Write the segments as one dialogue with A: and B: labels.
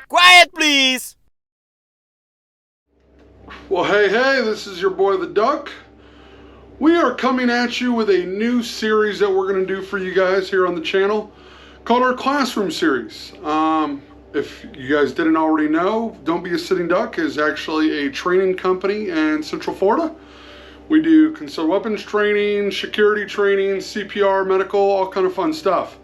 A: Quiet, please!
B: Well, hey, this is your boy the Duck. We are coming at you with a new series that we're going to do for you guys here on the channel called our Classroom Series. If you guys didn't already know, Don't Be a Sitting Duck is actually a training company in Central Florida. We do concealed weapons training, security training, CPR, medical, all kind of fun stuff.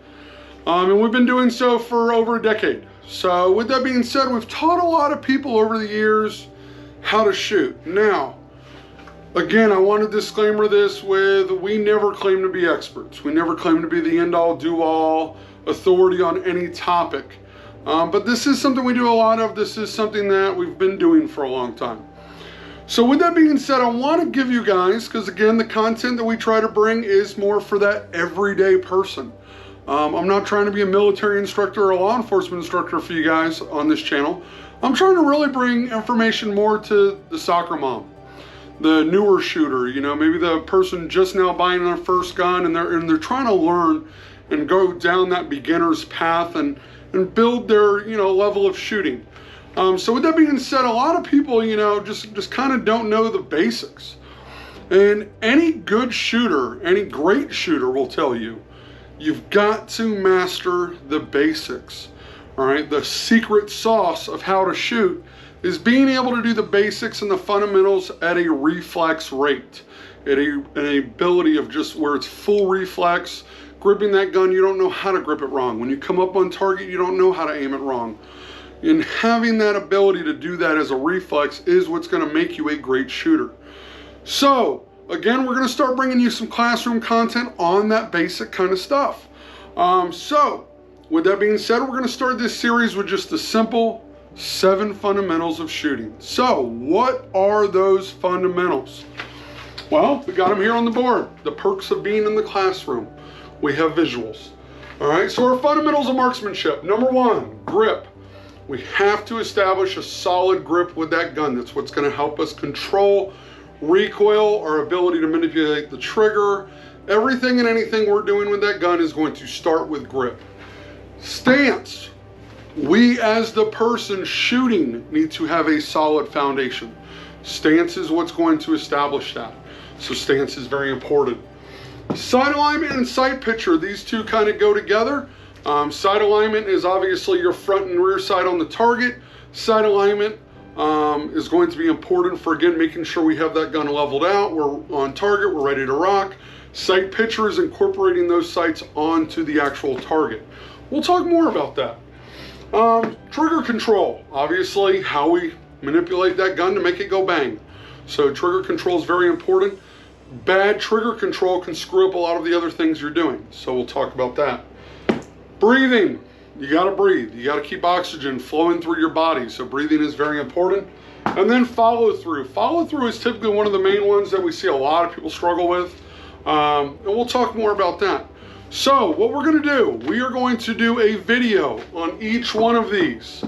B: And we've been doing so for over a decade. So with that being said, we've taught a lot of people over the years how to shoot. Now, again, I want to disclaimer this with, we never claim to be experts. We never claim to be the end-all, do-all authority on any topic. But this is something we do a lot of. This is something that we've been doing for a long time. So with that being said, I want to give you guys, because again, the content that we try to bring is more for that everyday person. I'm not trying to be a military instructor or a law enforcement instructor for you guys on this channel. I'm trying to really bring information more to the soccer mom, the newer shooter, you know, maybe the person just now buying their first gun and they're trying to learn and go down that beginner's path and build their, you know, level of shooting. So with that being said, a lot of people, you know, just kind of don't know the basics. And any good shooter, any great shooter will tell you, you've got to master the basics. All right, the secret sauce of how to shoot is being able to do the basics and the fundamentals at a reflex rate, at an ability of just where it's full reflex. Gripping that gun, you don't know how to grip it wrong. When you come up on target, you don't know how to aim it wrong. And having that ability to do that as a reflex is what's going to make you a great shooter. So, again, we're going to start bringing you some classroom content on that basic kind of stuff. So, with that being said, we're going to start this series with just the simple 7 fundamentals of shooting. So, what are those fundamentals? Well, we got them here on the board. The perks of being in the classroom. We have visuals. All right, so our fundamentals of marksmanship. Number 1, grip. We have to establish a solid grip with that gun. That's what's going to help us control recoil, our ability to manipulate the trigger. Everything and anything we're doing with that gun is going to start with grip. Stance. We as the person shooting need to have a solid foundation. Stance is what's going to establish that. So stance is very important. Sight alignment and sight picture, these two kind of go together. Sight alignment is obviously your front and rear sight on the target. Sight alignment is going to be important for, again, making sure we have that gun leveled out. We're on target, we're ready to rock. Sight picture is incorporating those sights onto the actual target. We'll talk more about that. Trigger control, obviously how we manipulate that gun to make it go bang. So trigger control is very important. Bad trigger control can screw up a lot of the other things you're doing. So we'll talk about that. Breathing, you gotta breathe. You gotta keep oxygen flowing through your body. So breathing is very important. And then follow through. Follow through is typically one of the main ones that we see a lot of people struggle with. And we'll talk more about that. So what we're gonna do, we are going to do a video on each one of these,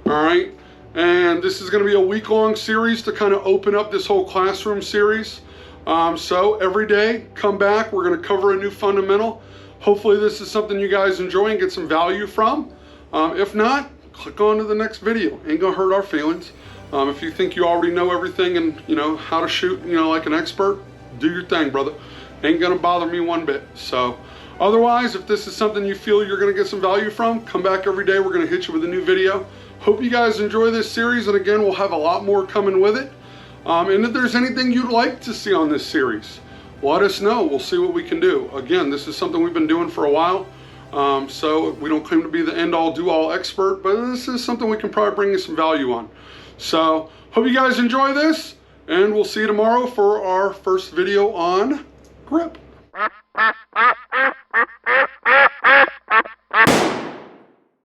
B: all right? And this is gonna be a week-long series to kind of open up this whole classroom series. So every day, come back, we're gonna cover a new fundamental. Hopefully this is something you guys enjoy and get some value from. If not, click on to the next video. Ain't gonna hurt our feelings. If you think you already know everything and you know how to shoot, you know, like an expert, do your thing, brother. Ain't gonna bother me one bit. So otherwise, if this is something you feel you're gonna get some value from, come back every day. We're gonna hit you with a new video. Hope you guys enjoy this series, and again, we'll have a lot more coming with it. And if there's anything you'd like to see on this series, let us know. We'll see what we can do. Again, this is something we've been doing for a while. So we don't claim to be the end-all, do-all expert, but this is something we can probably bring you some value on. So hope you guys enjoy this, and we'll see you tomorrow for our first video on grip.